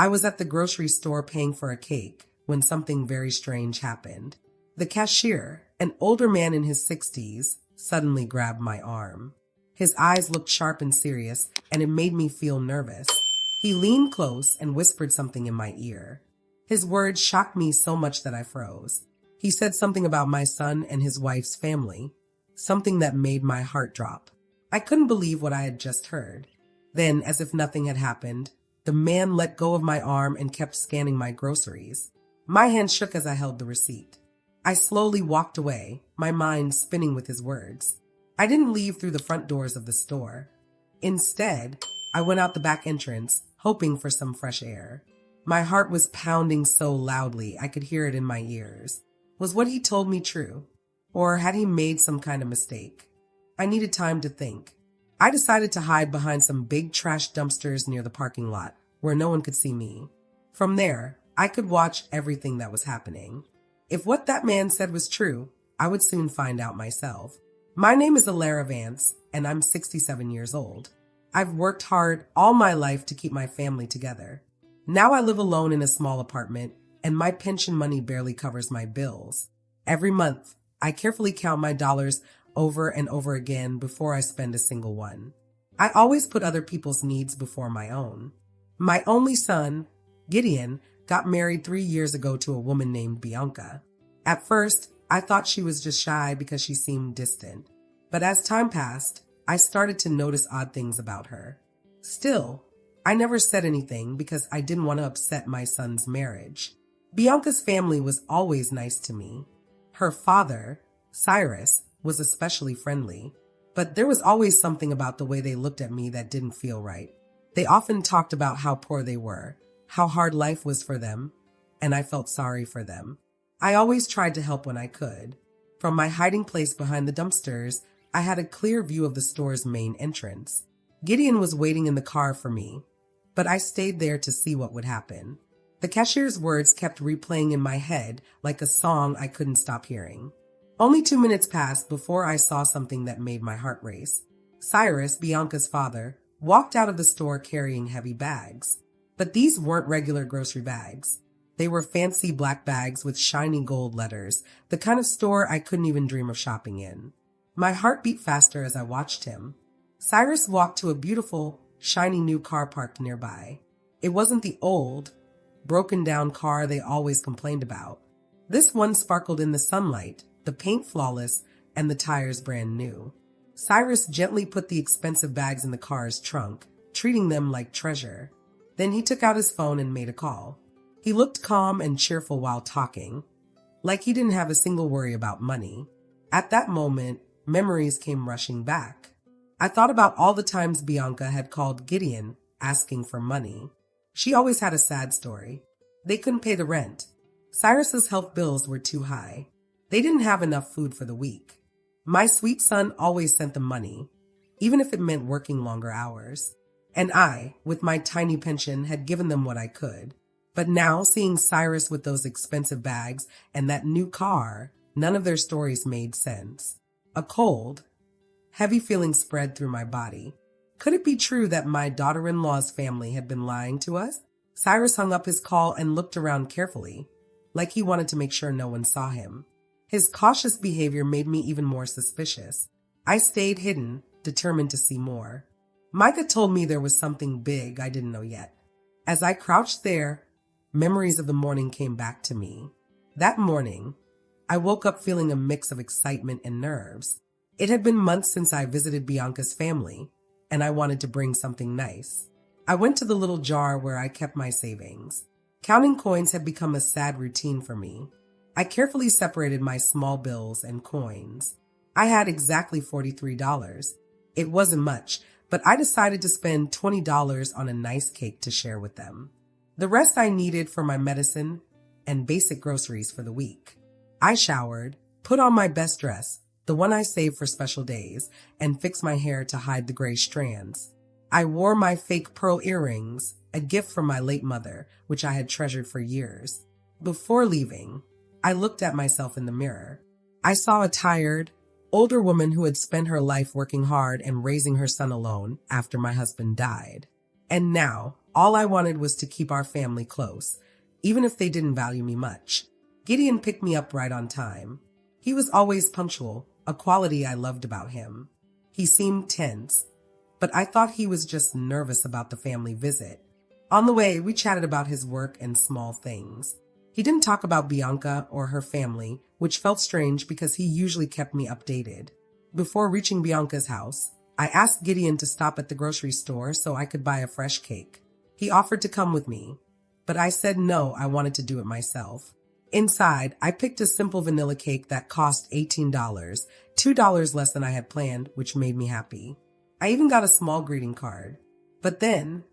I was at the grocery store paying for a cake when something very strange happened. The cashier, an older man in his 60s, suddenly grabbed my arm. His eyes looked sharp and serious, and it made me feel nervous. He leaned close and whispered something in my ear. His words shocked me so much that I froze. He said something about my son and his wife's family, something that made my heart drop. I couldn't believe what I had just heard. Then, as if nothing had happened, the man let go of my arm and kept scanning my groceries. My hand shook as I held the receipt. I slowly walked away, my mind spinning with his words. I didn't leave through the front doors of the store. Instead, I went out the back entrance, hoping for some fresh air. My heart was pounding so loudly I could hear it in my ears. Was what he told me true? Or had he made some kind of mistake? I needed time to think. I decided to hide behind some big trash dumpsters near the parking lot, where no one could see me. From there, I could watch everything that was happening. If what that man said was true, I would soon find out myself. My name is Alara Vance, and I'm 67 years old. I've worked hard all my life to keep my family together. Now I live alone in a small apartment, and my pension money barely covers my bills. Every month, I carefully count my dollars over and over again before I spend a single one. I always put other people's needs before my own. My only son, Gideon, got married 3 years ago to a woman named Bianca. At first, I thought she was just shy because she seemed distant. But as time passed, I started to notice odd things about her. Still, I never said anything because I didn't want to upset my son's marriage. Bianca's family was always nice to me. Her father, Cyrus, was especially friendly, but there was always something about the way they looked at me that didn't feel right. They often talked about how poor they were, how hard life was for them, and I felt sorry for them. I always tried to help when I could. From my hiding place behind the dumpsters, I had a clear view of the store's main entrance. Gideon was waiting in the car for me, but I stayed there to see what would happen. The cashier's words kept replaying in my head like a song I couldn't stop hearing. Only 2 minutes passed before I saw something that made my heart race. Cyrus, Bianca's father, walked out of the store carrying heavy bags. But these weren't regular grocery bags. They were fancy black bags with shiny gold letters, the kind of store I couldn't even dream of shopping in. My heart beat faster as I watched him. Cyrus walked to a beautiful, shiny new car parked nearby. It wasn't the old, broken-down car they always complained about. This one sparkled in the sunlight, the paint flawless, and the tires brand new. Cyrus gently put the expensive bags in the car's trunk, treating them like treasure. Then he took out his phone and made a call. He looked calm and cheerful while talking, like he didn't have a single worry about money. At that moment, memories came rushing back. I thought about all the times Bianca had called Gideon asking for money. She always had a sad story. They couldn't pay the rent. Cyrus's health bills were too high. They didn't have enough food for the week. My sweet son always sent them money, even if it meant working longer hours. And I, with my tiny pension, had given them what I could. But now, seeing Cyrus with those expensive bags and that new car, none of their stories made sense. A cold, heavy feeling spread through my body. Could it be true that my daughter-in-law's family had been lying to us? Cyrus hung up his call and looked around carefully, like he wanted to make sure no one saw him. His cautious behavior made me even more suspicious. I stayed hidden, determined to see more. Micah told me there was something big I didn't know yet. As I crouched there, memories of the morning came back to me. That morning, I woke up feeling a mix of excitement and nerves. It had been months since I visited Bianca's family, and I wanted to bring something nice. I went to the little jar where I kept my savings. Counting coins had become a sad routine for me. I carefully separated my small bills and coins. I had exactly $43. It wasn't much, but I decided to spend $20 on a nice cake to share with them. The rest I needed for my medicine and basic groceries for the week. I showered, put on my best dress, the one I saved for special days, and fixed my hair to hide the gray strands. I wore my fake pearl earrings, a gift from my late mother, which I had treasured for years. Before leaving, I looked at myself in the mirror. I saw a tired, older woman who had spent her life working hard and raising her son alone after my husband died. And now, All I wanted was to keep our family close, even if they didn't value me much. Gideon picked me up right on time. He was always punctual, a quality I loved about him. He seemed tense, but I thought he was just nervous about the family visit. On the way, we chatted about his work and small things. He didn't talk about Bianca or her family, which felt strange because he usually kept me updated. Before reaching Bianca's house, I asked Gideon to stop at the grocery store so I could buy a fresh cake. He offered to come with me, but I said no, I wanted to do it myself. Inside, I picked a simple vanilla cake that cost $18, $2 less than I had planned, which made me happy. I even got a small greeting card. But then,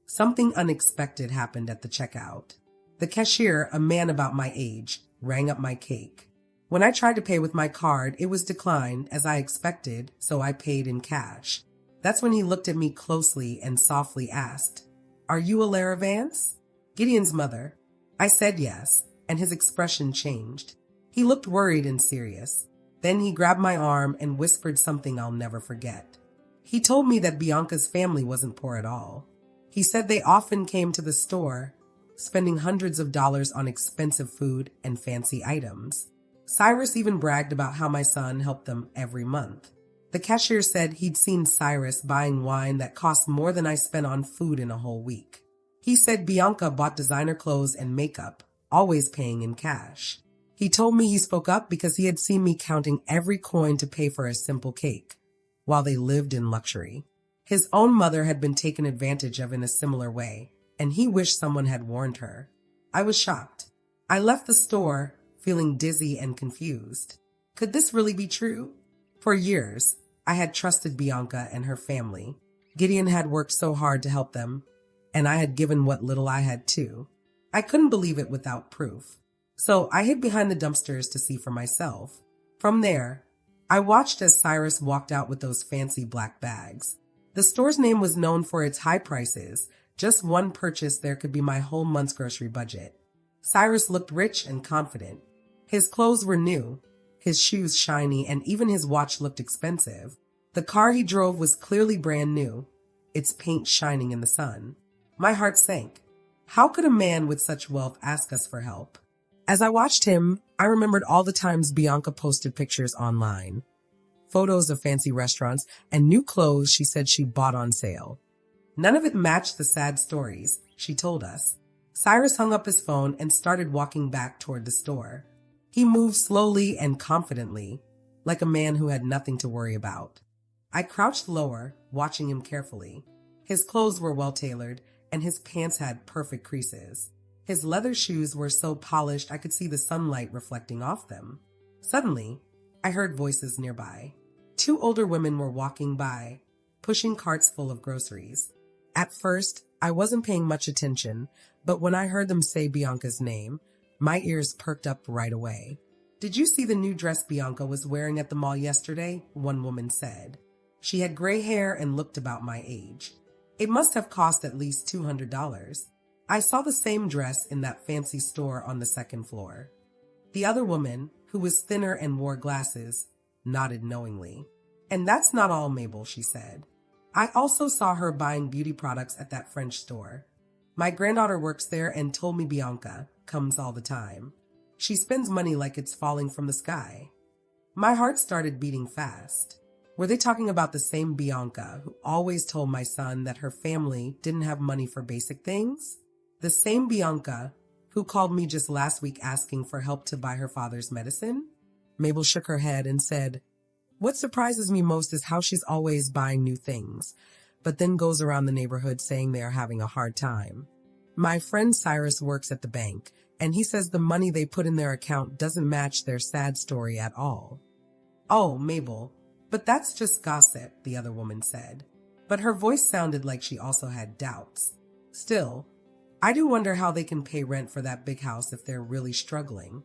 something unexpected happened at the checkout. The cashier, a man about my age, rang up my cake. When I tried to pay with my card, it was declined as I expected, so I paid in cash. That's when he looked at me closely and softly asked, "Are you Alara Vance?" Gideon's mother. I said yes, and his expression changed. He looked worried and serious. Then he grabbed my arm and whispered something I'll never forget. He told me that Bianca's family wasn't poor at all. He said they often came to the store, spending hundreds of dollars on expensive food and fancy items. Cyrus even bragged about how my son helped them every month. The cashier said he'd seen Cyrus buying wine that cost more than I spent on food in a whole week. He said Bianca bought designer clothes and makeup, always paying in cash. He told me he spoke up because he had seen me counting every coin to pay for a simple cake, while they lived in luxury. His own mother had been taken advantage of in a similar way, and he wished someone had warned her. I was shocked. I left the store feeling dizzy and confused. Could this really be true? For years, I had trusted Bianca and her family. Gideon had worked so hard to help them, and I had given what little I had too. I couldn't believe it without proof. So I hid behind the dumpsters to see for myself. From there, I watched as Cyrus walked out with those fancy black bags. The store's name was known for its high prices. Just one purchase there could be my whole month's grocery budget. Cyrus looked rich and confident. His clothes were new, his shoes shiny, and even his watch looked expensive. The car he drove was clearly brand new, its paint shining in the sun. My heart sank. How could a man with such wealth ask us for help? As I watched him, I remembered all the times Bianca posted pictures online. Photos of fancy restaurants and new clothes she said she bought on sale. None of it matched the sad stories she told us. Cyrus hung up his phone and started walking back toward the store. He moved slowly and confidently, like a man who had nothing to worry about. I crouched lower, watching him carefully. His clothes were well-tailored, and his pants had perfect creases. His leather shoes were so polished I could see the sunlight reflecting off them. Suddenly, I heard voices nearby. 2 older women were walking by, pushing carts full of groceries. At first, I wasn't paying much attention, but when I heard them say Bianca's name, my ears perked up right away. "Did you see the new dress Bianca was wearing at the mall yesterday?" one woman said. She had gray hair and looked about my age. It must have cost at least $200. I saw the same dress in that fancy store on the second floor. The other woman, who was thinner and wore glasses, nodded knowingly. "And that's not all, Mabel," she said. "I also saw her buying beauty products at that French store. My granddaughter works there and told me Bianca comes all the time. She spends money like it's falling from the sky." My heart started beating fast. Were they talking about the same Bianca who always told my son that her family didn't have money for basic things? The same Bianca who called me just last week asking for help to buy her father's medicine? Mabel shook her head and said, "What surprises me most is how she's always buying new things, but then goes around the neighborhood saying they are having a hard time. My friend Cyrus works at the bank, and he says the money they put in their account doesn't match their sad story at all." "Oh, Mabel, but that's just gossip," the other woman said. But her voice sounded like she also had doubts. "Still, I do wonder how they can pay rent for that big house if they're really struggling."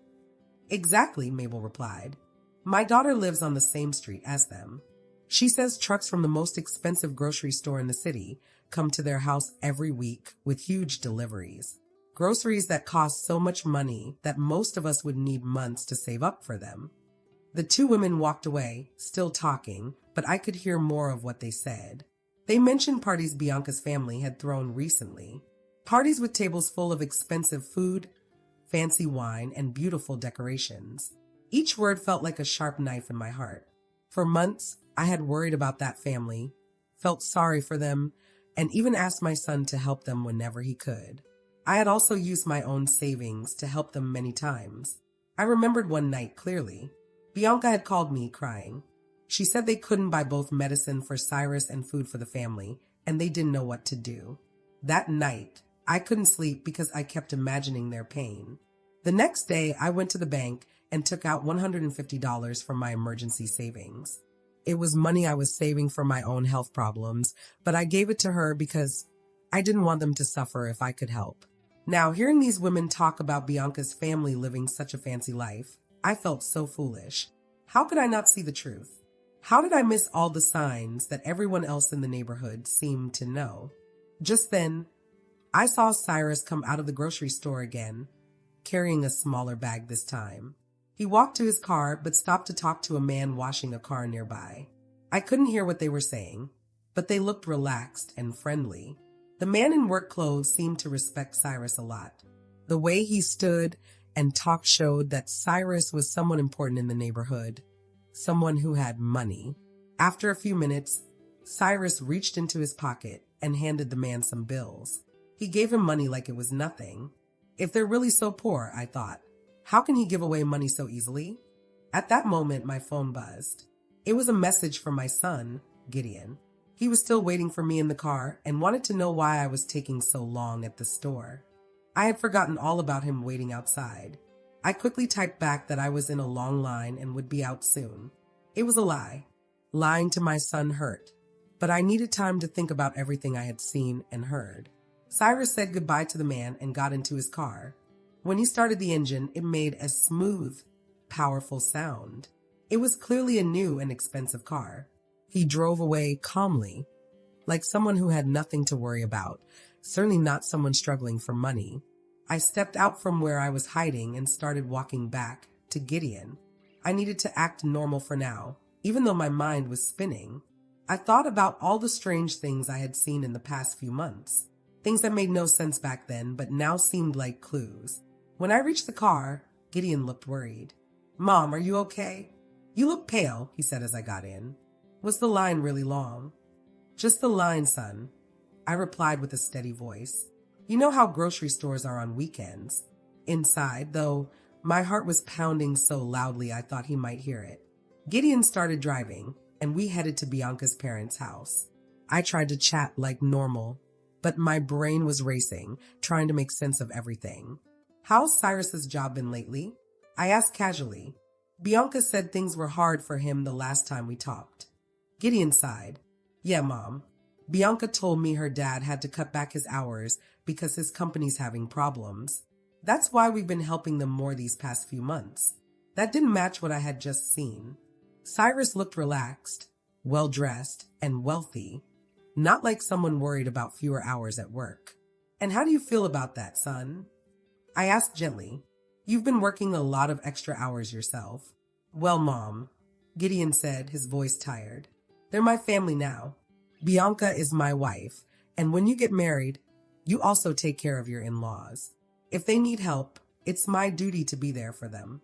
"Exactly," Mabel replied. "My daughter lives on the same street as them. She says trucks from the most expensive grocery store in the city come to their house every week with huge deliveries. Groceries that cost so much money that most of us would need months to save up for them." The 2 women walked away, still talking, but I could hear more of what they said. They mentioned parties Bianca's family had thrown recently. Parties with tables full of expensive food, fancy wine, and beautiful decorations. Each word felt like a sharp knife in my heart. For months, I had worried about that family, felt sorry for them, and even asked my son to help them whenever he could. I had also used my own savings to help them many times. I remembered one night clearly. Bianca had called me crying. She said they couldn't buy both medicine for Cyrus and food for the family, and they didn't know what to do. That night, I couldn't sleep because I kept imagining their pain. The next day, I went to the bank and took out $150 from my emergency savings. It was money I was saving for my own health problems, but I gave it to her because I didn't want them to suffer if I could help. Now, hearing these women talk about Bianca's family living such a fancy life, I felt so foolish. How could I not see the truth? How did I miss all the signs that everyone else in the neighborhood seemed to know? Just then, I saw Cyrus come out of the grocery store again, carrying a smaller bag this time. He walked to his car but stopped to talk to a man washing a car nearby. I couldn't hear what they were saying, but they looked relaxed and friendly. The man in work clothes seemed to respect Cyrus a lot. The way he stood and talked showed that Cyrus was someone important in the neighborhood, someone who had money. After a few minutes, Cyrus reached into his pocket and handed the man some bills. He gave him money like it was nothing. If they're really so poor, I thought, how can he give away money so easily? At that moment, my phone buzzed. It was a message from my son, Gideon. He was still waiting for me in the car and wanted to know why I was taking so long at the store. I had forgotten all about him waiting outside. I quickly typed back that I was in a long line and would be out soon. It was a lie. Lying to my son hurt, but I needed time to think about everything I had seen and heard. Cyrus said goodbye to the man and got into his car. When he started the engine, it made a smooth, powerful sound. It was clearly a new and expensive car. He drove away calmly, like someone who had nothing to worry about, certainly not someone struggling for money. I stepped out from where I was hiding and started walking back to Gideon. I needed to act normal for now, even though my mind was spinning. I thought about all the strange things I had seen in the past few months. Things that made no sense back then, but now seemed like clues. When I reached the car, Gideon looked worried. "Mom, are you okay?" "You look pale," he said as I got in. "Was the line really long?" "Just the line, son," I replied with a steady voice. You know how grocery stores are on weekends. Inside, though, my heart was pounding so loudly I thought he might hear it. Gideon started driving, and we headed to Bianca's parents' house. I tried to chat like normal, but my brain was racing, trying to make sense of everything. "How's Cyrus's job been lately?" I asked casually. Bianca said things were hard for him the last time we talked. Gideon sighed. "Yeah, Mom. Bianca told me her dad had to cut back his hours because his company's having problems. That's why we've been helping them more these past few months." That didn't match what I had just seen. Cyrus looked relaxed, well-dressed, and wealthy, not like someone worried about fewer hours at work. "And how do you feel about that, son?" I asked gently. "You've been working a lot of extra hours yourself." "Well, Mom," Gideon said, his voice tired, "they're my family now. Bianca is my wife, and when you get married, you also take care of your in-laws. If they need help, it's my duty to be there for them."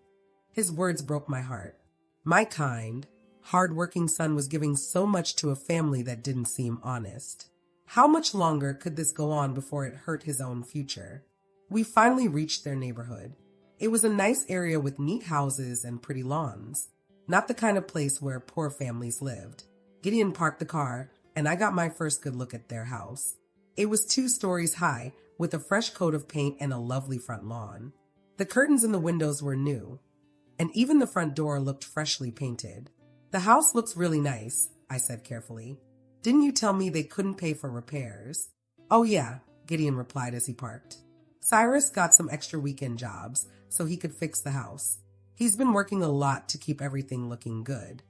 His words broke my heart. My kind, hard-working son was giving so much to a family that didn't seem honest. How much longer could this go on before it hurt his own future? We finally reached their neighborhood. It was a nice area with neat houses and pretty lawns, not the kind of place where poor families lived. Gideon parked the car, and I got my first good look at their house. It was 2 stories high, with a fresh coat of paint and a lovely front lawn. The curtains in the windows were new, and even the front door looked freshly painted. "The house looks really nice," I said carefully. "Didn't you tell me they couldn't pay for repairs?" "Oh yeah," Gideon replied as he parked. "Cyrus got some extra weekend jobs so he could fix the house. He's been working a lot to keep everything looking good."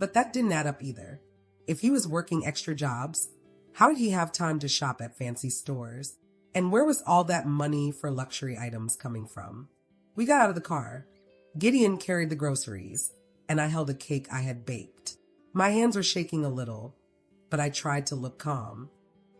But that didn't add up either. If he was working extra jobs, how did he have time to shop at fancy stores? And where was all that money for luxury items coming from? We got out of the car. Gideon carried the groceries, and I held a cake I had baked. My hands were shaking a little. but I tried to look calm.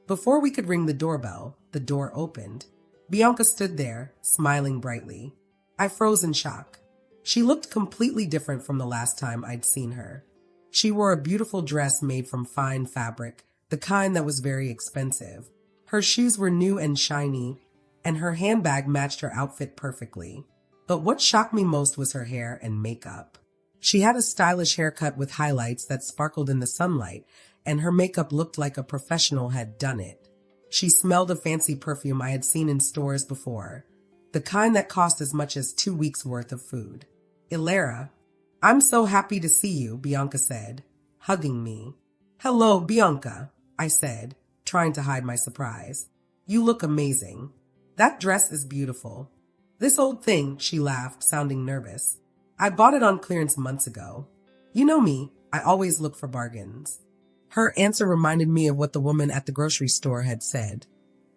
Before we could ring the doorbell, the door opened. Bianca stood there, smiling brightly. I froze in shock. She looked completely different from the last time I'd seen her. She wore a beautiful dress made from fine fabric, the kind that was very expensive. Her shoes were new and shiny, and her handbag matched her outfit perfectly. But what shocked me most was her hair and makeup. She had a stylish haircut with highlights that sparkled in the sunlight, and her makeup looked like a professional had done it. She smelled a fancy perfume I had seen in stores before, the kind that cost as much as 2 weeks' worth of food. "Ilera, I'm so happy to see you," Bianca said, hugging me. "Hello, Bianca," I said, trying to hide my surprise. "You look amazing. That dress is beautiful." "This old thing," she laughed, sounding nervous. "I bought it on clearance months ago. You know me, I always look for bargains." Her answer reminded me of what the woman at the grocery store had said,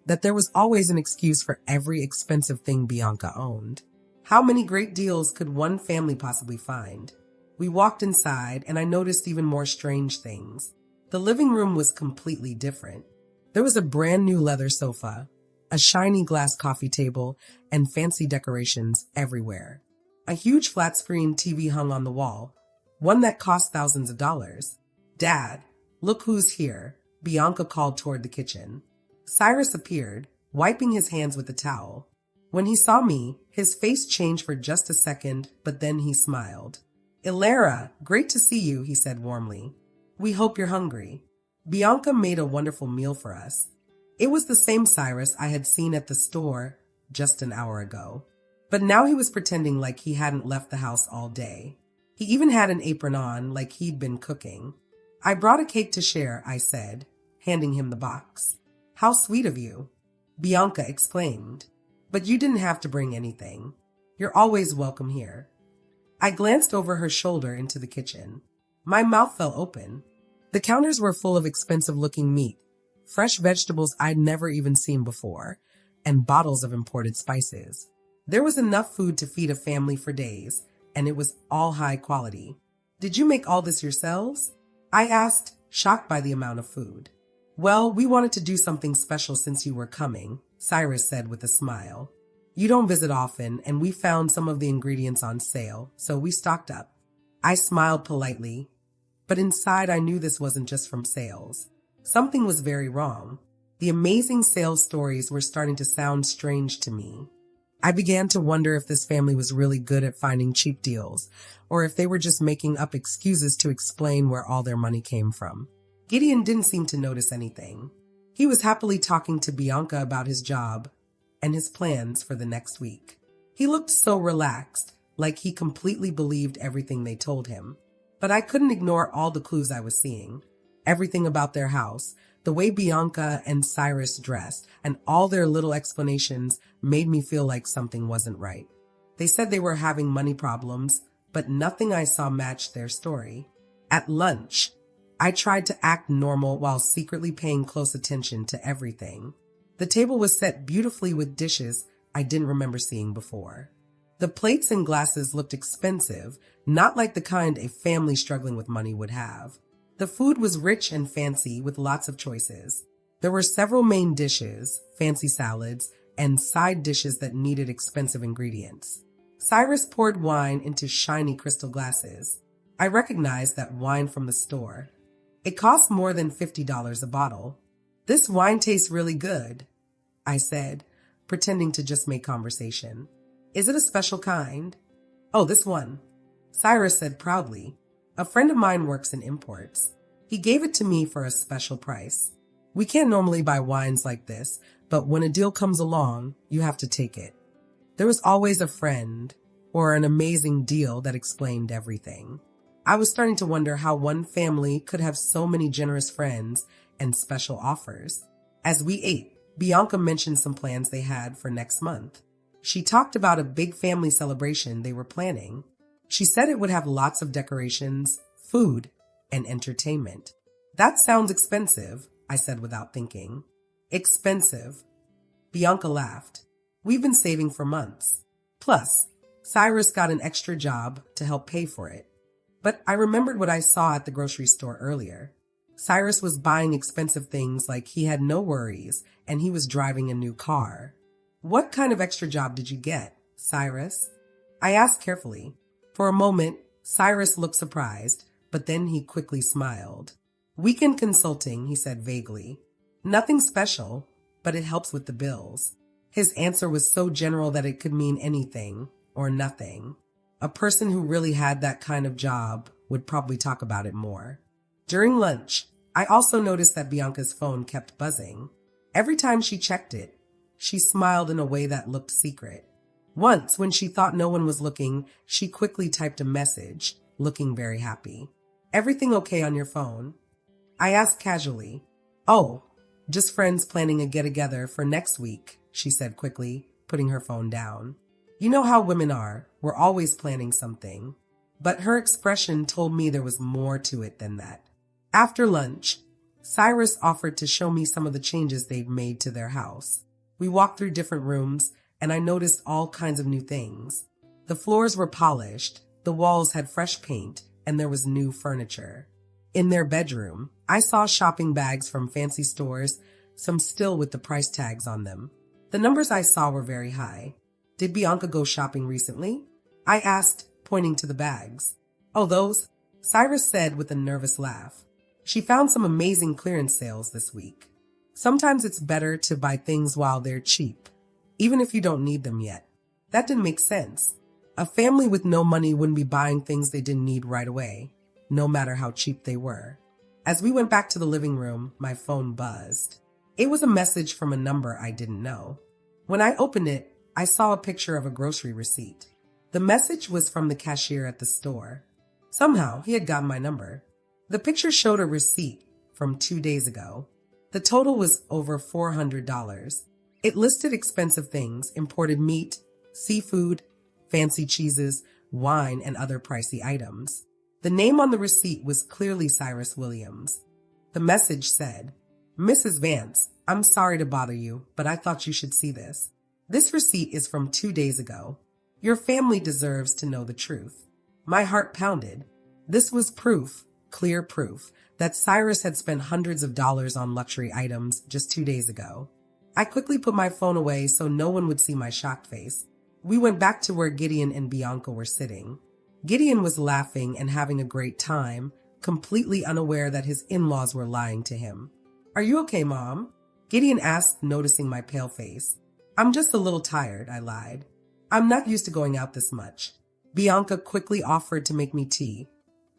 that there was always an excuse for every expensive thing Bianca owned. How many great deals could one family possibly find? We walked inside, and I noticed even more strange things. The living room was completely different. There was a brand new leather sofa, a shiny glass coffee table, and fancy decorations everywhere. A huge flat-screen TV hung on the wall, one that cost thousands of dollars. "Dad, look who's here," Bianca called toward the kitchen. Cyrus appeared, wiping his hands with a towel. When he saw me, his face changed for just a second, but then he smiled. "Ilera, great to see you," he said warmly. "We hope you're hungry." Bianca made a wonderful meal for us. It was the same Cyrus I had seen at the store just an hour ago. But now he was pretending like he hadn't left the house all day. He even had an apron on, like he'd been cooking. "I brought a cake to share," I said, handing him the box. "How sweet of you," Bianca exclaimed. "But you didn't have to bring anything. You're always welcome here." I glanced over her shoulder into the kitchen. My mouth fell open. The counters were full of expensive-looking meat, fresh vegetables I'd never even seen before, and bottles of imported spices. There was enough food to feed a family for days, and it was all high quality. "Did you make all this yourselves?" I asked, shocked by the amount of food. "Well, we wanted to do something special since you were coming," Cyrus said with a smile. "You don't visit often, and we found some of the ingredients on sale, so we stocked up." I smiled politely, but inside I knew this wasn't just from sales. Something was very wrong. The amazing sales stories were starting to sound strange to me. I began to wonder if this family was really good at finding cheap deals, or if they were just making up excuses to explain where all their money came from. Gideon didn't seem to notice anything. He was happily talking to Bianca about his job and his plans for the next week. He looked so relaxed, like he completely believed everything they told him. But I couldn't ignore all the clues I was seeing. Everything about their house, the way Bianca and Cyrus dressed, and all their little explanations made me feel like something wasn't right. They said they were having money problems, but nothing I saw matched their story. At lunch, I tried to act normal while secretly paying close attention to everything. The table was set beautifully with dishes I didn't remember seeing before. The plates and glasses looked expensive, not like the kind a family struggling with money would have. The food was rich and fancy with lots of choices. There were several main dishes, fancy salads, and side dishes that needed expensive ingredients. Cyrus poured wine into shiny crystal glasses. I recognized that wine from the store. It cost more than $50 a bottle. "This wine tastes really good," I said, pretending to just make conversation. "Is it a special kind?" "Oh, this one," Cyrus said proudly. "A friend of mine works in imports. He gave it to me for a special price. We can't normally buy wines like this, but when a deal comes along, you have to take it." There was always a friend or an amazing deal that explained everything. I was starting to wonder how one family could have so many generous friends and special offers. As we ate, Bianca mentioned some plans they had for next month. She talked about a big family celebration they were planning. She said it would have lots of decorations, food, and entertainment. "That sounds expensive," I said without thinking. "Expensive." Bianca laughed. "We've been saving for months. Plus, Cyrus got an extra job to help pay for it." But I remembered what I saw at the grocery store earlier. Cyrus was buying expensive things like he had no worries and he was driving a new car. What kind of extra job did you get, Cyrus? I asked carefully. For a moment, Cyrus looked surprised, but then he quickly smiled. Weekend consulting, he said vaguely. Nothing special, but it helps with the bills. His answer was so general that it could mean anything or nothing. A person who really had that kind of job would probably talk about it more. During lunch, I also noticed that Bianca's phone kept buzzing. Every time she checked it, she smiled in a way that looked secret. Once, when she thought no one was looking, she quickly typed a message, looking very happy. Everything okay on your phone? I asked casually. Oh, just friends planning a get-together for next week, she said quickly, putting her phone down. You know how women are, we're always planning something. But her expression told me there was more to it than that. After lunch, Cyrus offered to show me some of the changes they'd made to their house. We walked through different rooms, and I noticed all kinds of new things. The floors were polished, the walls had fresh paint, and there was new furniture. In their bedroom, I saw shopping bags from fancy stores, some still with the price tags on them. The numbers I saw were very high. Did Bianca go shopping recently? I asked, pointing to the bags. Oh, those? Cyrus said with a nervous laugh. She found some amazing clearance sales this week. Sometimes it's better to buy things while they're cheap, even if you don't need them yet. That didn't make sense. A family with no money wouldn't be buying things they didn't need right away, no matter how cheap they were. As we went back to the living room, my phone buzzed. It was a message from a number I didn't know. When I opened it, I saw a picture of a grocery receipt. The message was from the cashier at the store. Somehow, he had gotten my number. The picture showed a receipt from 2 days ago. The total was over $400. It listed expensive things, imported meat, seafood, fancy cheeses, wine, and other pricey items. The name on the receipt was clearly Cyrus Williams. The message said, Mrs. Vance, I'm sorry to bother you, but I thought you should see this. This receipt is from 2 days ago. Your family deserves to know the truth. My heart pounded. This was proof, clear proof, that Cyrus had spent hundreds of dollars on luxury items just 2 days ago. I quickly put my phone away so no one would see my shocked face. We went back to where Gideon and Bianca were sitting. Gideon was laughing and having a great time, completely unaware that his in-laws were lying to him. Are you okay, Mom? Gideon asked, noticing my pale face. I'm just a little tired, I lied. I'm not used to going out this much. Bianca quickly offered to make me tea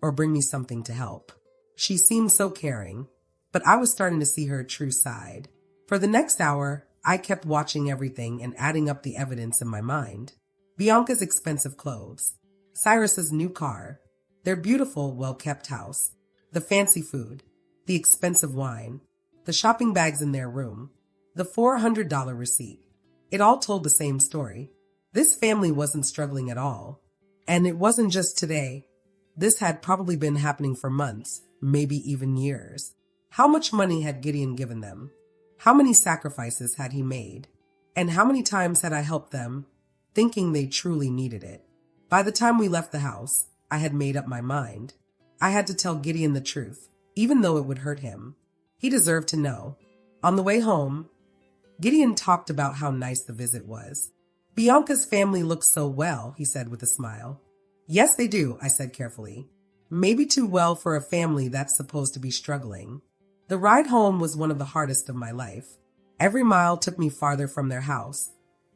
or bring me something to help. She seemed so caring, but I was starting to see her true side. For the next hour, I kept watching everything and adding up the evidence in my mind. Bianca's expensive clothes, Cyrus's new car, their beautiful, well-kept house, the fancy food, the expensive wine, the shopping bags in their room, the $400 receipt. It all told the same story. This family wasn't struggling at all. And it wasn't just today. This had probably been happening for months, maybe even years. How much money had Gideon given them? How many sacrifices had he made? And how many times had I helped them, thinking they truly needed it? By the time we left the house, I had made up my mind. I had to tell Gideon the truth, even though it would hurt him. He deserved to know. On the way home, Gideon talked about how nice the visit was. Bianca's family looks so well, he said with a smile. Yes, they do, I said carefully. Maybe too well for a family that's supposed to be struggling. The ride home was one of the hardest of my life. Every mile took me farther from their house,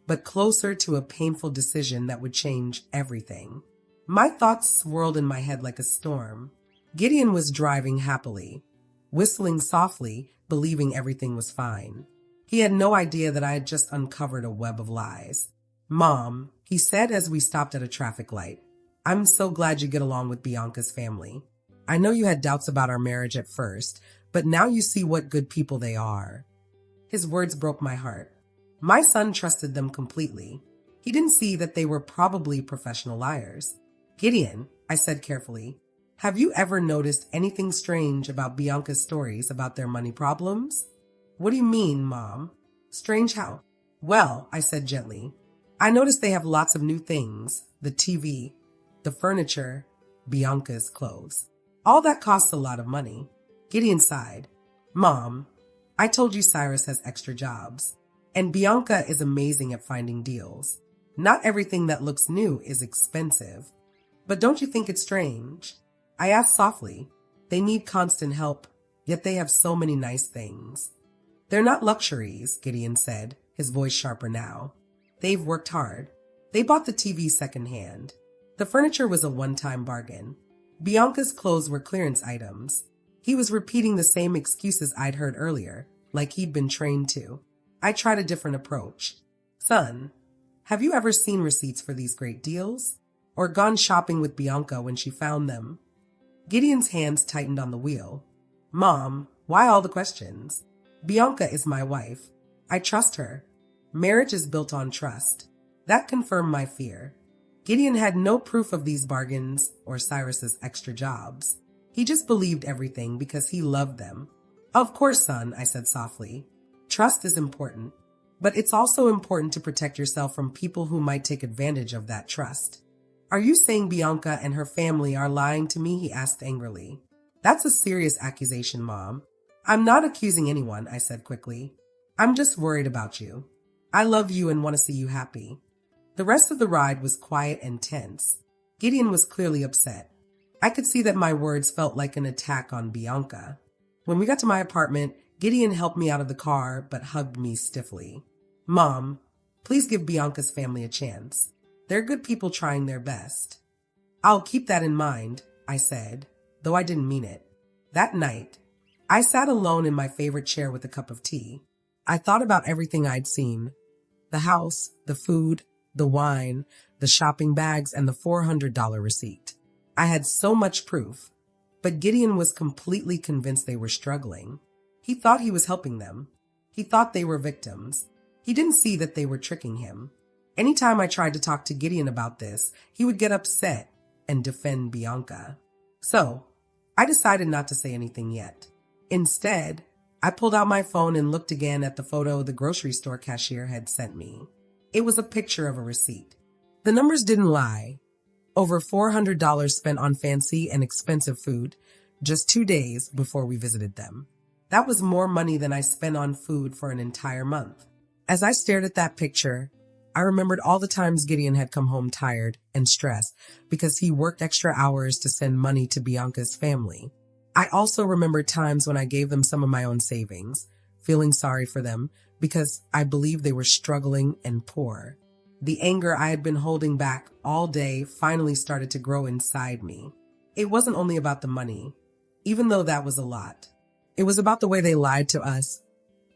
but closer to a painful decision that would change everything. My thoughts swirled in my head like a storm. Gideon was driving happily, whistling softly, believing everything was fine. He had no idea that I had just uncovered a web of lies. Mom, he said as we stopped at a traffic light, I'm so glad you get along with Bianca's family. I know you had doubts about our marriage at first, but now you see what good people they are. His words broke my heart. My son trusted them completely. He didn't see that they were probably professional liars. Gideon, I said carefully, have you ever noticed anything strange about Bianca's stories about their money problems? What do you mean, Mom? Strange how? Well, I said gently, I noticed they have lots of new things, the TV, the furniture, Bianca's clothes. All that costs a lot of money. Gideon sighed. Mom, I told you Cyrus has extra jobs. And Bianca is amazing at finding deals. Not everything that looks new is expensive. But don't you think it's strange? I asked softly. They need constant help, yet they have so many nice things. They're not luxuries, Gideon said, his voice sharper now. They've worked hard. They bought the TV secondhand. The furniture was a one-time bargain. Bianca's clothes were clearance items. He was repeating the same excuses I'd heard earlier, like he'd been trained to. I tried a different approach. Son, have you ever seen receipts for these great deals? Or gone shopping with Bianca when she found them? Gideon's hands tightened on the wheel. Mom, why all the questions? Bianca is my wife. I trust her. Marriage is built on trust. That confirmed my fear. Gideon had no proof of these bargains or Cyrus's extra jobs. He just believed everything because he loved them. Of course, son, I said softly. Trust is important, but it's also important to protect yourself from people who might take advantage of that trust. Are you saying Bianca and her family are lying to me? He asked angrily. That's a serious accusation, Mom. I'm not accusing anyone, I said quickly. I'm just worried about you. I love you and want to see you happy. The rest of the ride was quiet and tense. Gideon was clearly upset. I could see that my words felt like an attack on Bianca. When we got to my apartment, Gideon helped me out of the car but hugged me stiffly. Mom, please give Bianca's family a chance. They're good people trying their best. I'll keep that in mind, I said, though I didn't mean it. That night, I sat alone in my favorite chair with a cup of tea. I thought about everything I'd seen. The house, the food, the wine, the shopping bags, and the $400 receipt. I had so much proof, but Gideon was completely convinced they were struggling. He thought he was helping them. He thought they were victims. He didn't see that they were tricking him. Anytime I tried to talk to Gideon about this, he would get upset and defend Bianca. So, I decided not to say anything yet. Instead, I pulled out my phone and looked again at the photo the grocery store cashier had sent me. It was a picture of a receipt. The numbers didn't lie. Over $400 spent on fancy and expensive food just 2 days before we visited them. That was more money than I spent on food for an entire month. As I stared at that picture, I remembered all the times Gideon had come home tired and stressed because he worked extra hours to send money to Bianca's family. I also remembered times when I gave them some of my own savings, feeling sorry for them because I believed they were struggling and poor. The anger I had been holding back all day finally started to grow inside me. It wasn't only about the money, even though that was a lot. It was about the way they lied to us,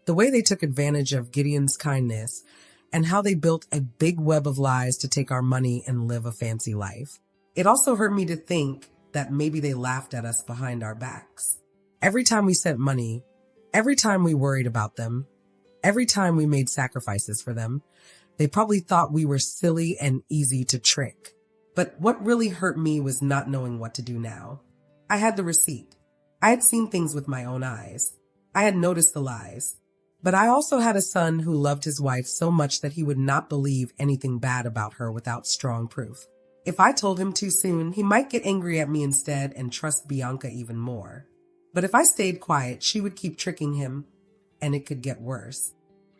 the way they took advantage of Gideon's kindness, and how they built a big web of lies to take our money and live a fancy life. It also hurt me to think that maybe they laughed at us behind our backs. Every time we sent money, every time we worried about them, every time we made sacrifices for them, they probably thought we were silly and easy to trick. But what really hurt me was not knowing what to do now. I had the receipt. I had seen things with my own eyes. I had noticed the lies. But I also had a son who loved his wife so much that he would not believe anything bad about her without strong proof. If I told him too soon, he might get angry at me instead and trust Bianca even more. But if I stayed quiet, she would keep tricking him, and it could get worse.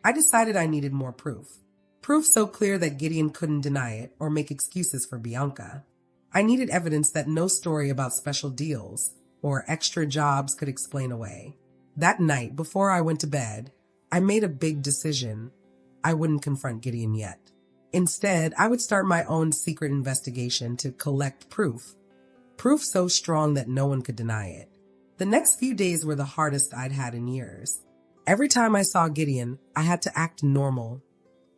I decided I needed more proof. Proof so clear that Gideon couldn't deny it or make excuses for Bianca. I needed evidence that no story about special deals or extra jobs could explain away. That night, before I went to bed, I made a big decision. I wouldn't confront Gideon yet. Instead, I would start my own secret investigation to collect proof. Proof so strong that no one could deny it. The next few days were the hardest I'd had in years. Every time I saw Gideon, I had to act normal,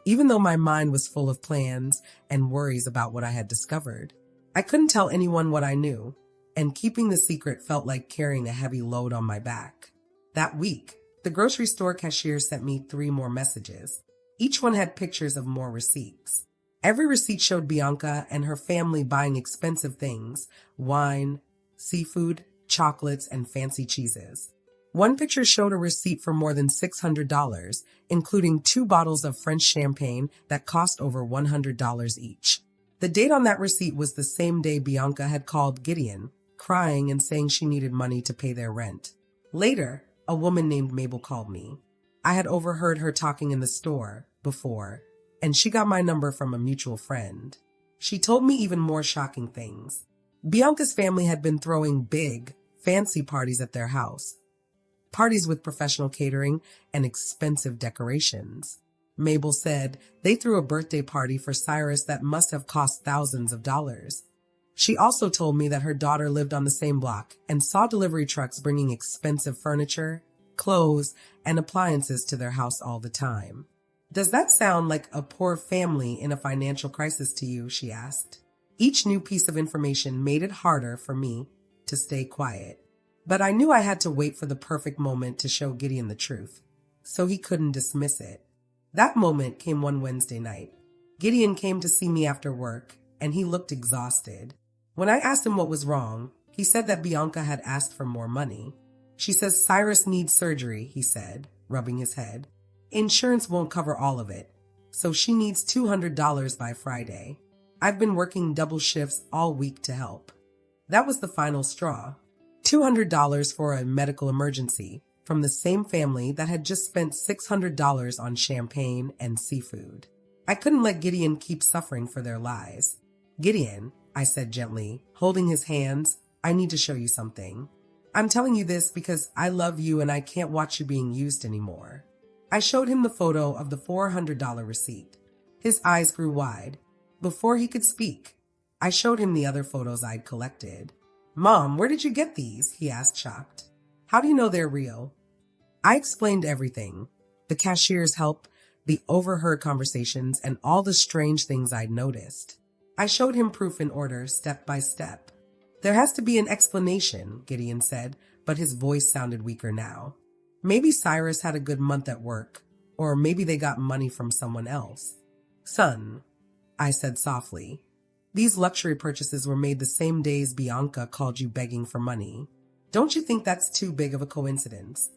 even though my mind was full of plans and worries about what I had discovered. I couldn't tell anyone what I knew, and keeping the secret felt like carrying a heavy load on my back. That week, the grocery store cashier sent me 3 more messages. Each one had pictures of more receipts. Every receipt showed Bianca and her family buying expensive things: wine, seafood, chocolates, and fancy cheeses. One picture showed a receipt for more than $600, including 2 bottles of French champagne that cost over $100 each. The date on that receipt was the same day Bianca had called Gideon, crying and saying she needed money to pay their rent. Later, a woman named Mabel called me. I had overheard her talking in the store before, and she got my number from a mutual friend. She told me even more shocking things. Bianca's family had been throwing big, fancy parties at their house. Parties with professional catering and expensive decorations. Mabel said they threw a birthday party for Cyrus that must have cost thousands of dollars. She also told me that her daughter lived on the same block and saw delivery trucks bringing expensive furniture, clothes, and appliances to their house all the time. Does that sound like a poor family in a financial crisis to you? She asked. Each new piece of information made it harder for me to stay quiet. But I knew I had to wait for the perfect moment to show Gideon the truth, so he couldn't dismiss it. That moment came one Wednesday night. Gideon came to see me after work, and he looked exhausted. When I asked him what was wrong, he said that Bianca had asked for more money. She says Cyrus needs surgery, he said, rubbing his head. Insurance won't cover all of it, so she needs $200 by Friday. I've been working double shifts all week to help. That was the final straw. $200 for a medical emergency from the same family that had just spent $600 on champagne and seafood. I couldn't let Gideon keep suffering for their lies. Gideon, I said gently, holding his hands, I need to show you something. I'm telling you this because I love you and I can't watch you being used anymore. I showed him the photo of the $400 receipt. His eyes grew wide. Before he could speak, I showed him the other photos I'd collected. Mom, where did you get these? He asked, shocked. How do you know they're real? I explained everything. The cashier's help, the overheard conversations, and all the strange things I'd noticed. I showed him proof in order, step by step. There has to be an explanation, Gideon said, but his voice sounded weaker now. Maybe Cyrus had a good month at work, or maybe they got money from someone else. Son, I said softly, these luxury purchases were made the same days Bianca called you begging for money. Don't you think that's too big of a coincidence?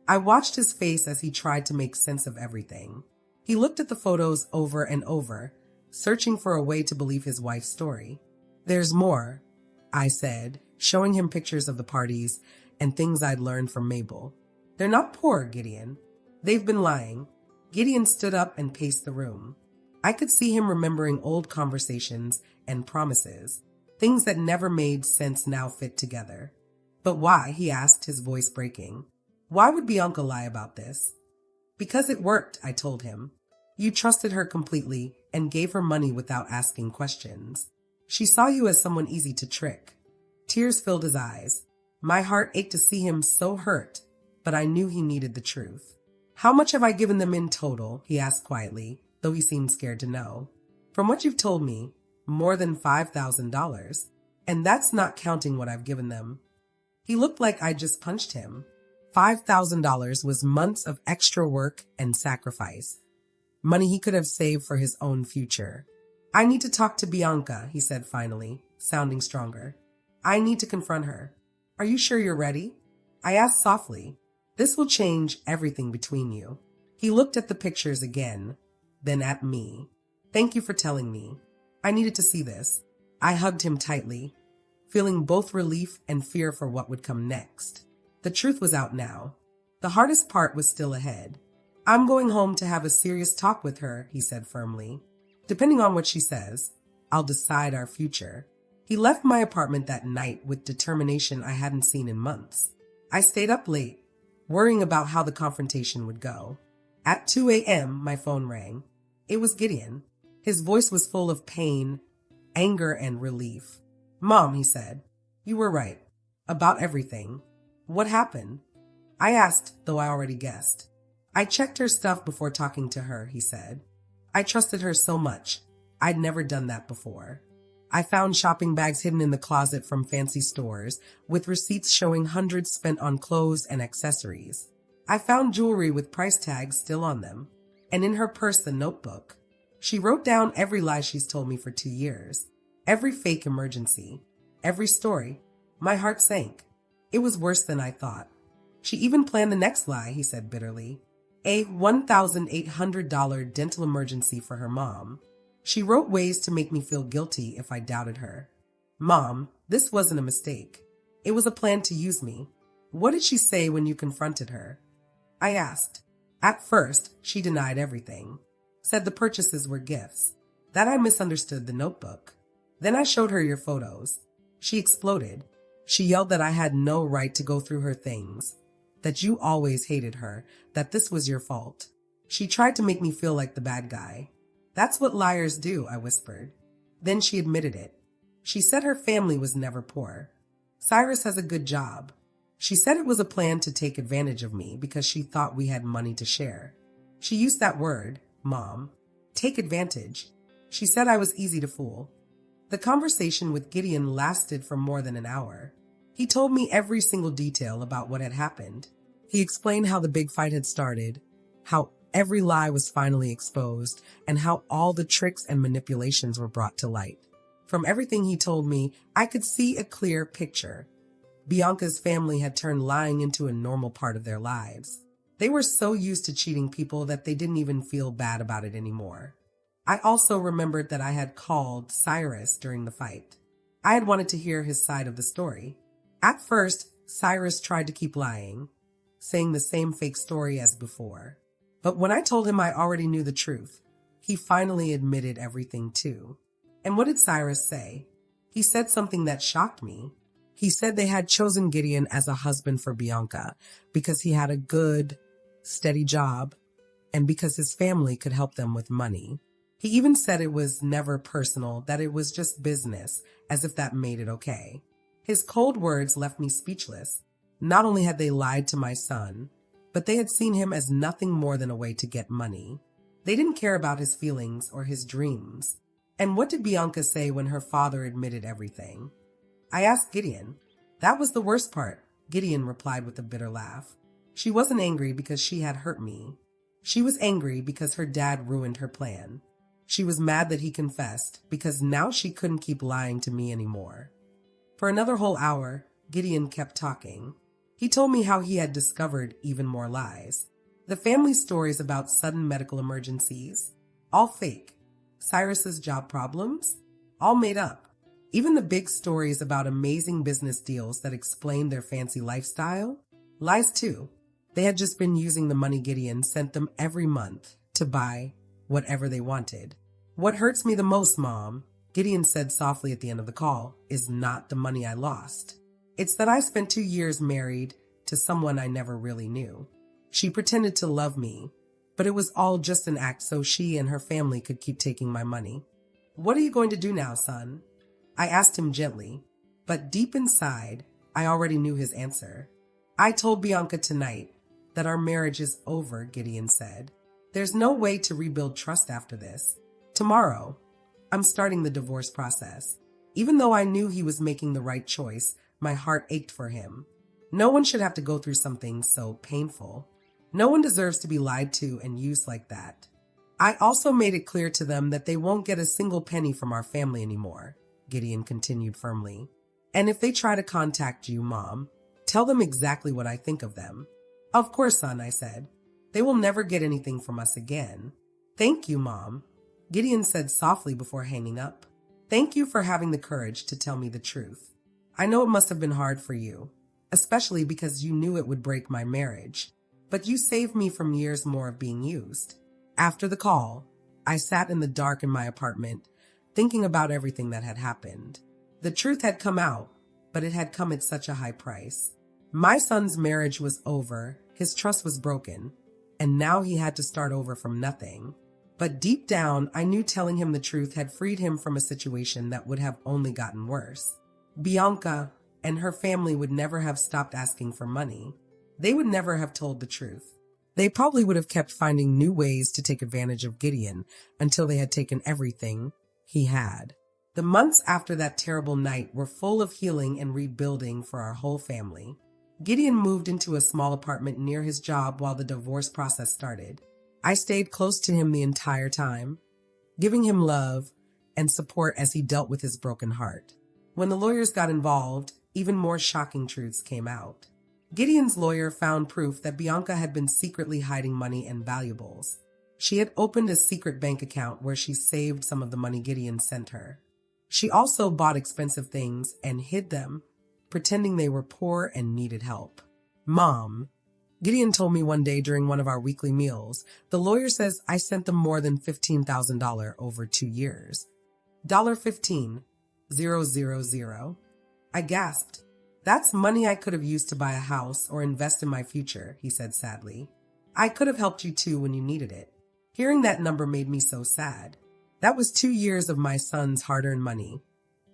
I watched his face as he tried to make sense of everything. He looked at the photos over and over, searching for a way to believe his wife's story. There's more, I said, showing him pictures of the parties and things I'd learned from Mabel. They're not poor, Gideon. They've been lying. Gideon stood up and paced the room. I could see him remembering old conversations and promises. Things that never made sense now fit together. But why? He asked, his voice breaking. Why would Bianca lie about this? Because it worked, I told him. You trusted her completely and gave her money without asking questions. She saw you as someone easy to trick. Tears filled his eyes. My heart ached to see him so hurt, but I knew he needed the truth. How much have I given them in total? He asked quietly, though he seemed scared to know. From what you've told me, more than $5,000, and that's not counting what I've given them. He looked like I just punched him. $5,000 was months of extra work and sacrifice. Money he could have saved for his own future. I need to talk to Bianca, he said finally, sounding stronger. I need to confront her. Are you sure you're ready? I asked softly. This will change everything between you. He looked at the pictures again, then at me. Thank you for telling me. I needed to see this. I hugged him tightly, feeling both relief and fear for what would come next. The truth was out now. The hardest part was still ahead. I'm going home to have a serious talk with her, he said firmly. Depending on what she says, I'll decide our future. He left my apartment that night with determination I hadn't seen in months. I stayed up late, worrying about how the confrontation would go. At 2 a.m., my phone rang. It was Gideon. His voice was full of pain, anger, and relief. Mom, he said, you were right. About everything. What happened? I asked, though I already guessed. I checked her stuff before talking to her, he said. I trusted her so much. I'd never done that before. I found shopping bags hidden in the closet from fancy stores, with receipts showing hundreds spent on clothes and accessories. I found jewelry with price tags still on them, and in her purse the notebook. She wrote down every lie she's told me for 2 years, every fake emergency, every story. My heart sank. It was worse than I thought. She even planned the next lie, he said bitterly. A $1,800 dental emergency for her mom. She wrote ways to make me feel guilty if I doubted her. Mom, this wasn't a mistake. It was a plan to use me. What did she say when you confronted her? I asked. At first, she denied everything, said the purchases were gifts, that I misunderstood the notebook. Then I showed her your photos. She exploded. She yelled that I had no right to go through her things, that you always hated her, that this was your fault. She tried to make me feel like the bad guy. That's what liars do, I whispered. Then she admitted it. She said her family was never poor. Cyrus has a good job. She said it was a plan to take advantage of me because she thought we had money to share. She used that word, Mom. Take advantage. She said I was easy to fool. The conversation with Gideon lasted for more than an hour. He told me every single detail about what had happened. He explained how the big fight had started, how every lie was finally exposed, and how all the tricks and manipulations were brought to light. From everything he told me, I could see a clear picture. Bianca's family had turned lying into a normal part of their lives. They were so used to cheating people that they didn't even feel bad about it anymore. I also remembered that I had called Cyrus during the fight. I had wanted to hear his side of the story. At first, Cyrus tried to keep lying, saying the same fake story as before. But when I told him I already knew the truth, he finally admitted everything too. And what did Cyrus say? He said something that shocked me. He said they had chosen Gideon as a husband for Bianca because he had a good, steady job and because his family could help them with money. He even said it was never personal, that it was just business, as if that made it okay. His cold words left me speechless. Not only had they lied to my son, but they had seen him as nothing more than a way to get money. They didn't care about his feelings or his dreams. And what did Bianca say when her father admitted everything? I asked Gideon. That was the worst part, Gideon replied with a bitter laugh. She wasn't angry because she had hurt me. She was angry because her dad ruined her plan. She was mad that he confessed because now she couldn't keep lying to me anymore. For another whole hour, Gideon kept talking. He told me how he had discovered even more lies. The family stories about sudden medical emergencies, all fake. Cyrus's job problems, all made up. Even the big stories about amazing business deals that explained their fancy lifestyle, lies too. They had just been using the money Gideon sent them every month to buy whatever they wanted. What hurts me the most, Mom, Gideon said softly at the end of the call, is not the money I lost. It's that I spent 2 years married to someone I never really knew. She pretended to love me, but it was all just an act so she and her family could keep taking my money. What are you going to do now, son? I asked him gently, but deep inside, I already knew his answer. I told Bianca tonight that our marriage is over, Gideon said. There's no way to rebuild trust after this. Tomorrow, I'm starting the divorce process. Even though I knew he was making the right choice, my heart ached for him. No one should have to go through something so painful. No one deserves to be lied to and used like that. I also made it clear to them that they won't get a single penny from our family anymore, Gideon continued firmly. And if they try to contact you, Mom, tell them exactly what I think of them. Of course, son, I said. They will never get anything from us again. Thank you, Mom, Gideon said softly before hanging up. Thank you for having the courage to tell me the truth. I know it must have been hard for you, especially because you knew it would break my marriage, but you saved me from years more of being used. After the call, I sat in the dark in my apartment, thinking about everything that had happened. The truth had come out, but it had come at such a high price. My son's marriage was over, his trust was broken, and now he had to start over from nothing. But deep down, I knew telling him the truth had freed him from a situation that would have only gotten worse. Bianca and her family would never have stopped asking for money. They would never have told the truth. They probably would have kept finding new ways to take advantage of Gideon until they had taken everything he had. The months after that terrible night were full of healing and rebuilding for our whole family. Gideon moved into a small apartment near his job while the divorce process started. I stayed close to him the entire time, giving him love and support as he dealt with his broken heart. When the lawyers got involved, even more shocking truths came out. Gideon's lawyer found proof that Bianca had been secretly hiding money and valuables. She had opened a secret bank account where she saved some of the money Gideon sent her. She also bought expensive things and hid them, pretending they were poor and needed help. Mom, Gideon told me one day during one of our weekly meals, the lawyer says I sent them more than $15,000 over 2 years. $15,000. I gasped. That's money I could have used to buy a house or invest in my future, he said sadly. I could have helped you too when you needed it. Hearing that number made me so sad. That was 2 years of my son's hard-earned money,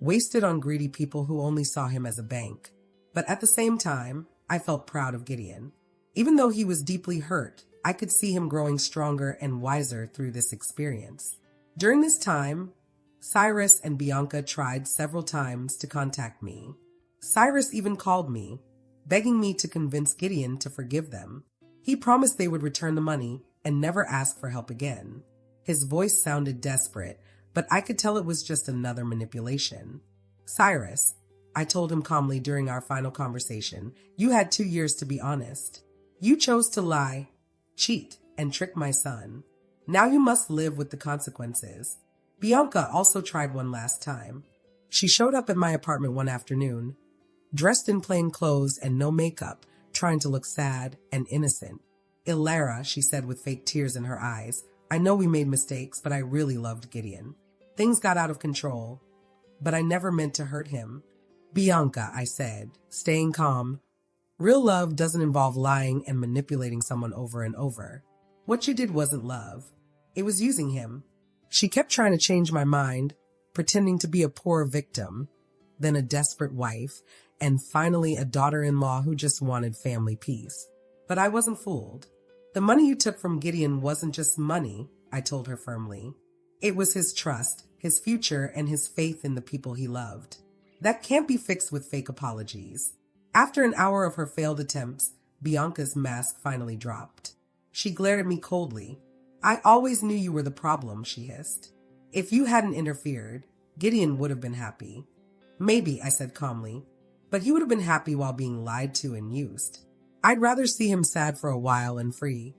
wasted on greedy people who only saw him as a bank. But at the same time, I felt proud of Gideon. Even though he was deeply hurt, I could see him growing stronger and wiser through this experience. During this time, Cyrus and Bianca tried several times to contact me. Cyrus even called me, begging me to convince Gideon to forgive them. He promised they would return the money and never ask for help again. His voice sounded desperate, but I could tell it was just another manipulation. Cyrus, I told him calmly during our final conversation, you had 2 years to be honest. You chose to lie, cheat, and trick my son. Now you must live with the consequences. Bianca also tried one last time. She showed up at my apartment one afternoon, dressed in plain clothes and no makeup, trying to look sad and innocent. Ilara, she said with fake tears in her eyes, I know we made mistakes, but I really loved Gideon. Things got out of control, but I never meant to hurt him. Bianca, I said, staying calm. Real love doesn't involve lying and manipulating someone over and over. What you did wasn't love. It was using him. She kept trying to change my mind, pretending to be a poor victim, then a desperate wife, and finally a daughter-in-law who just wanted family peace. But I wasn't fooled. The money you took from Gideon wasn't just money, I told her firmly. It was his trust, his future, and his faith in the people he loved. That can't be fixed with fake apologies. After an hour of her failed attempts, Bianca's mask finally dropped. She glared at me coldly. I always knew you were the problem, she hissed. If you hadn't interfered, Gideon would have been happy. Maybe, I said calmly, but he would have been happy while being lied to and used. I'd rather see him sad for a while and free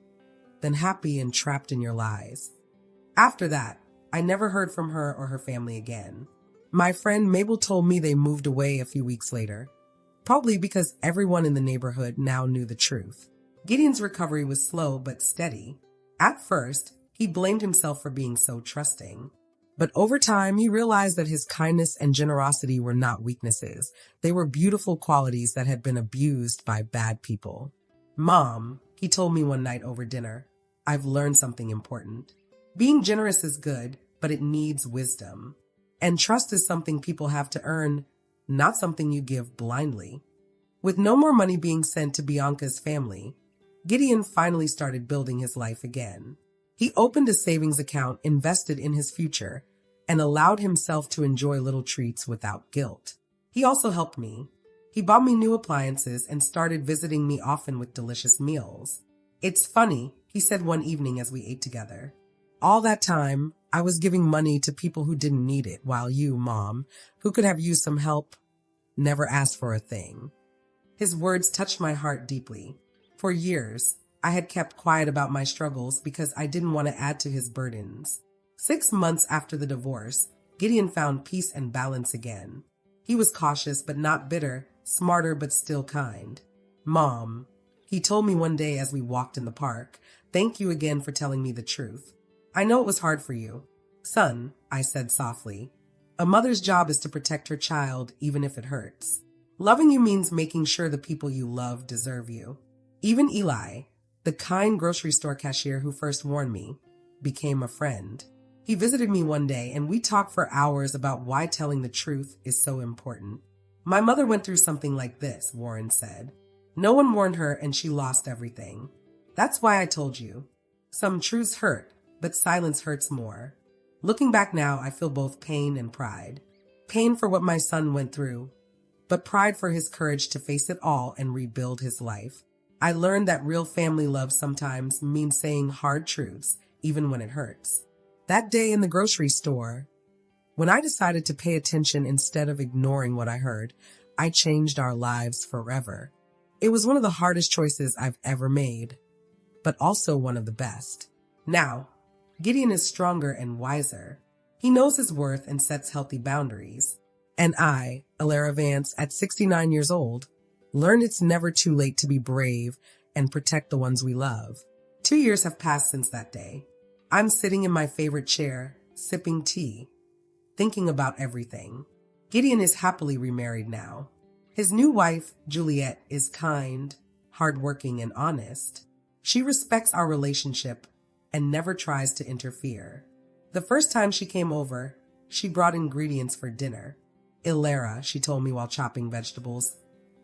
than happy and trapped in your lies. After that, I never heard from her or her family again. My friend Mabel told me they moved away a few weeks later, probably because everyone in the neighborhood now knew the truth. Gideon's recovery was slow but steady. At first, he blamed himself for being so trusting. But over time, he realized that his kindness and generosity were not weaknesses. They were beautiful qualities that had been abused by bad people. Mom, he told me one night over dinner, I've learned something important. Being generous is good, but it needs wisdom. And trust is something people have to earn, not something you give blindly. With no more money being sent to Bianca's family, Gideon finally started building his life again. He opened a savings account, invested in his future, and allowed himself to enjoy little treats without guilt. He also helped me. He bought me new appliances and started visiting me often with delicious meals. It's funny, he said one evening as we ate together. All that time, I was giving money to people who didn't need it, while you, Mom, who could have used some help, never asked for a thing. His words touched my heart deeply. For years, I had kept quiet about my struggles because I didn't want to add to his burdens. 6 months after the divorce, Gideon found peace and balance again. He was cautious but not bitter, smarter but still kind. Mom, he told me one day as we walked in the park, thank you again for telling me the truth. I know it was hard for you. Son, I said softly, a mother's job is to protect her child even if it hurts. Loving you means making sure the people you love deserve you. Even Eli, the kind grocery store cashier who first warned me, became a friend. He visited me one day and we talked for hours about why telling the truth is so important. My mother went through something like this, Warren said. No one warned her and she lost everything. That's why I told you. Some truths hurt, but silence hurts more. Looking back now, I feel both pain and pride. Pain for what my son went through, but pride for his courage to face it all and rebuild his life. I learned that real family love sometimes means saying hard truths, even when it hurts. That day in the grocery store, when I decided to pay attention instead of ignoring what I heard, I changed our lives forever. It was one of the hardest choices I've ever made, but also one of the best. Now, Gideon is stronger and wiser. He knows his worth and sets healthy boundaries. And I, Ilara Vance, at 69 years old, Learn it's never too late to be brave and protect the ones we love. 2 years have passed since that day. I'm sitting in my favorite chair, sipping tea, thinking about everything. Gideon is happily remarried now. His new wife, Juliet, is kind, hardworking, and honest. She respects our relationship and never tries to interfere. The first time she came over, she brought ingredients for dinner. Ilera, she told me while chopping vegetables,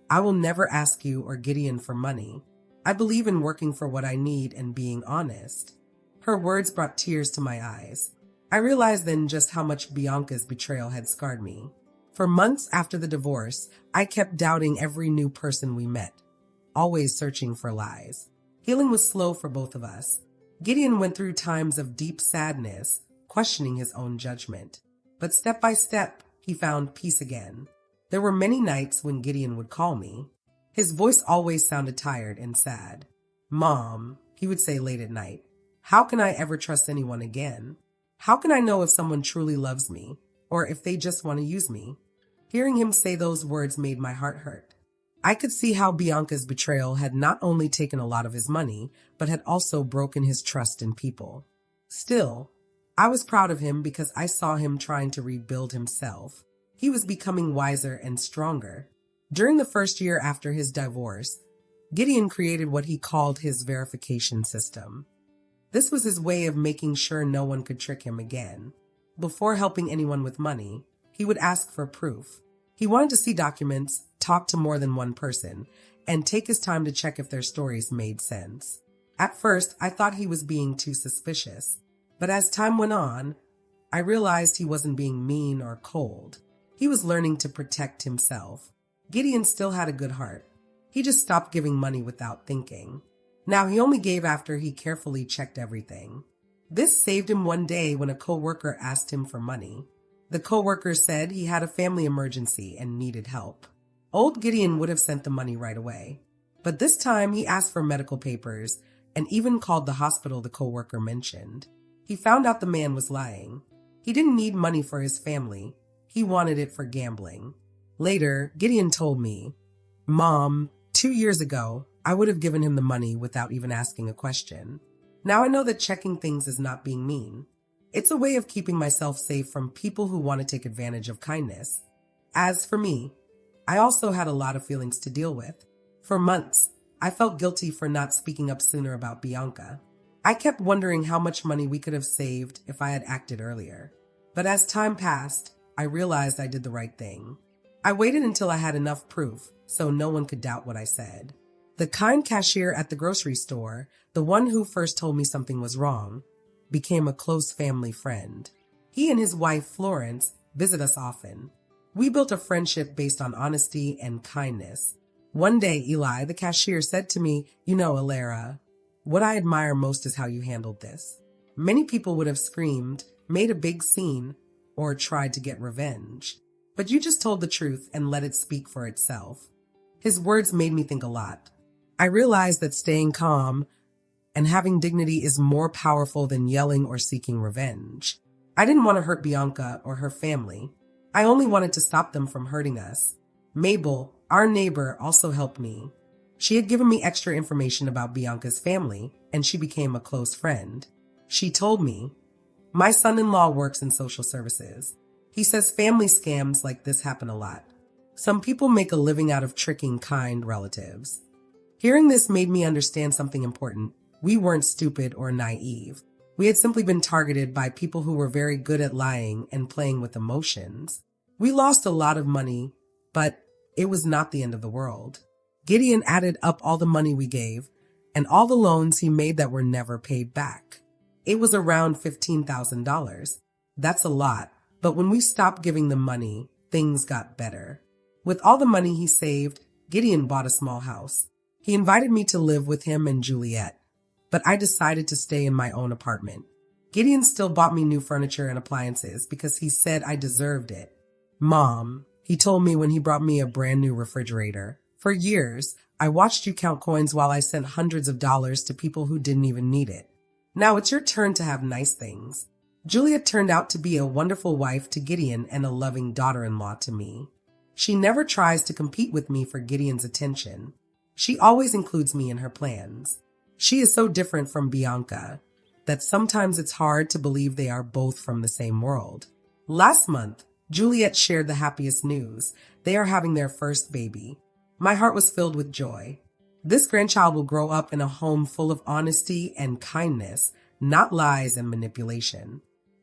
I will never ask you or Gideon for money. I believe in working for what I need and being honest. Her words brought tears to my eyes. I realized then just how much Bianca's betrayal had scarred me. For months after the divorce, I kept doubting every new person we met, always searching for lies. Healing was slow for both of us. Gideon went through times of deep sadness, questioning his own judgment. But step by step, he found peace again. There were many nights when Gideon would call me. His voice always sounded tired and sad. Mom, he would say late at night, how can I ever trust anyone again? How can I know if someone truly loves me, or if they just want to use me? Hearing him say those words made my heart hurt. I could see how Bianca's betrayal had not only taken a lot of his money, but had also broken his trust in people. Still, I was proud of him because I saw him trying to rebuild himself. He was becoming wiser and stronger. During the first year after his divorce, Gideon created what he called his verification system. This was his way of making sure no one could trick him again. Before helping anyone with money, he would ask for proof. He wanted to see documents, talk to more than one person, and take his time to check if their stories made sense. At first, I thought he was being too suspicious, but as time went on, I realized he wasn't being mean or cold. He was learning to protect himself. Gideon still had a good heart. He just stopped giving money without thinking. Now he only gave after he carefully checked everything. This saved him one day when a coworker asked him for money. The coworker said he had a family emergency and needed help. Old Gideon would have sent the money right away. But this time he asked for medical papers and even called the hospital the coworker mentioned. He found out the man was lying. He didn't need money for his family. He wanted it for gambling. Later, Gideon told me, Mom, 2 years ago, I would have given him the money without even asking a question. Now I know that checking things is not being mean. It's a way of keeping myself safe from people who want to take advantage of kindness. As for me, I also had a lot of feelings to deal with. For months, I felt guilty for not speaking up sooner about Bianca. I kept wondering how much money we could have saved if I had acted earlier. But as time passed, I realized I did the right thing. I waited until I had enough proof so no one could doubt what I said. The kind cashier at the grocery store, the one who first told me something was wrong, became a close family friend. He and his wife, Florence, visit us often. We built a friendship based on honesty and kindness. One day, Eli, the cashier, said to me, Ilera, what I admire most is how you handled this. Many people would have screamed, made a big scene, or tried to get revenge. But you just told the truth and let it speak for itself. His words made me think a lot. I realized that staying calm and having dignity is more powerful than yelling or seeking revenge. I didn't want to hurt Bianca or her family. I only wanted to stop them from hurting us. Mabel, our neighbor, also helped me. She had given me extra information about Bianca's family, and she became a close friend. She told me, my son-in-law works in social services. He says family scams like this happen a lot. Some people make a living out of tricking kind relatives. Hearing this made me understand something important. We weren't stupid or naive. We had simply been targeted by people who were very good at lying and playing with emotions. We lost a lot of money, but it was not the end of the world. Gideon added up all the money we gave and all the loans he made that were never paid back. It was around $15,000. That's a lot, but when we stopped giving them money, things got better. With all the money he saved, Gideon bought a small house. He invited me to live with him and Juliet, but I decided to stay in my own apartment. Gideon still bought me new furniture and appliances because he said I deserved it. Mom, he told me when he brought me a brand new refrigerator. For years, I watched you count coins while I sent hundreds of dollars to people who didn't even need it. Now it's your turn to have nice things. Juliet turned out to be a wonderful wife to Gideon and a loving daughter-in-law to me. She never tries to compete with me for Gideon's attention. She always includes me in her plans. She is so different from Bianca that sometimes it's hard to believe they are both from the same world. Last month, Juliet shared the happiest news. They are having their first baby. My heart was filled with joy. This grandchild will grow up in a home full of honesty and kindness, not lies and manipulation.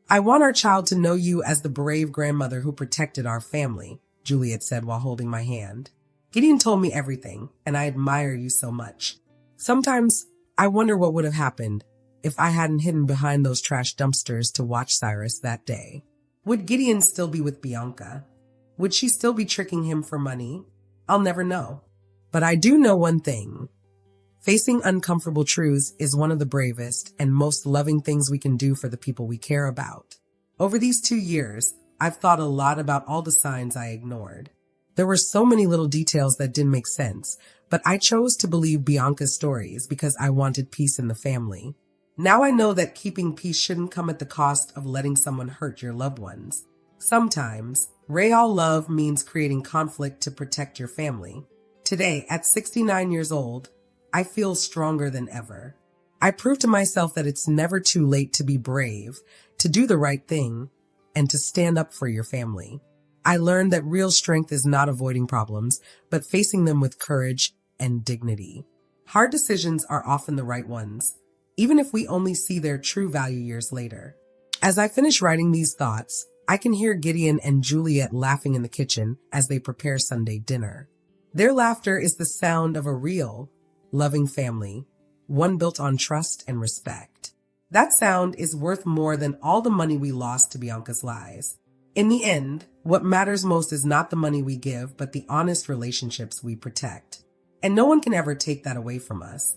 I want our child to know you as the brave grandmother who protected our family, Juliet said while holding my hand. Gideon told me everything, and I admire you so much. Sometimes I wonder what would have happened if I hadn't hidden behind those trash dumpsters to watch Cyrus that day. Would Gideon still be with Bianca? Would she still be tricking him for money? I'll never know. But I do know one thing. Facing uncomfortable truths is one of the bravest and most loving things we can do for the people we care about. Over these 2 years, I've thought a lot about all the signs I ignored. There were so many little details that didn't make sense, but I chose to believe Bianca's stories because I wanted peace in the family. Now I know that keeping peace shouldn't come at the cost of letting someone hurt your loved ones. Sometimes, real love means creating conflict to protect your family. Today, at 69 years old, I feel stronger than ever. I proved to myself that it's never too late to be brave, to do the right thing, and to stand up for your family. I learned that real strength is not avoiding problems, but facing them with courage and dignity. Hard decisions are often the right ones, even if we only see their true value years later. As I finish writing these thoughts, I can hear Gideon and Juliet laughing in the kitchen as they prepare Sunday dinner. Their laughter is the sound of a real, loving family, one built on trust and respect. That sound is worth more than all the money we lost to Bianca's lies. In the end, what matters most is not the money we give, but the honest relationships we protect. And no one can ever take that away from us.